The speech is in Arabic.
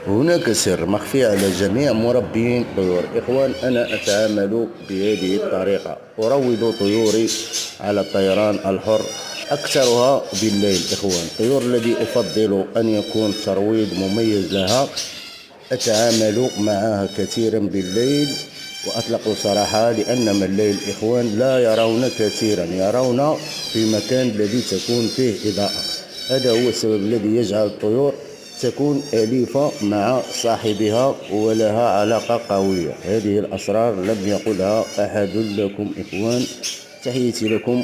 هناك سر مخفي على جميع مربين الطيور. إخوان، أنا أتعامل بهذه الطريقة: أروض طيوري على الطيران الحر، أكثرها بالليل. إخوان، الطيور الذي أفضل أن يكون ترويض مميز لها أتعامل معها كثيرا بالليل، وأطلق صراحة لأن من الليل إخوان لا يرون كثيرا، يرون في مكان الذي تكون فيه إضاءة. هذا هو السبب الذي يجعل الطيور تكون أليفة مع صاحبها ولها علاقة قوية. هذه الأسرار لم يقلها أحد لكم إخوان. تحياتي لكم.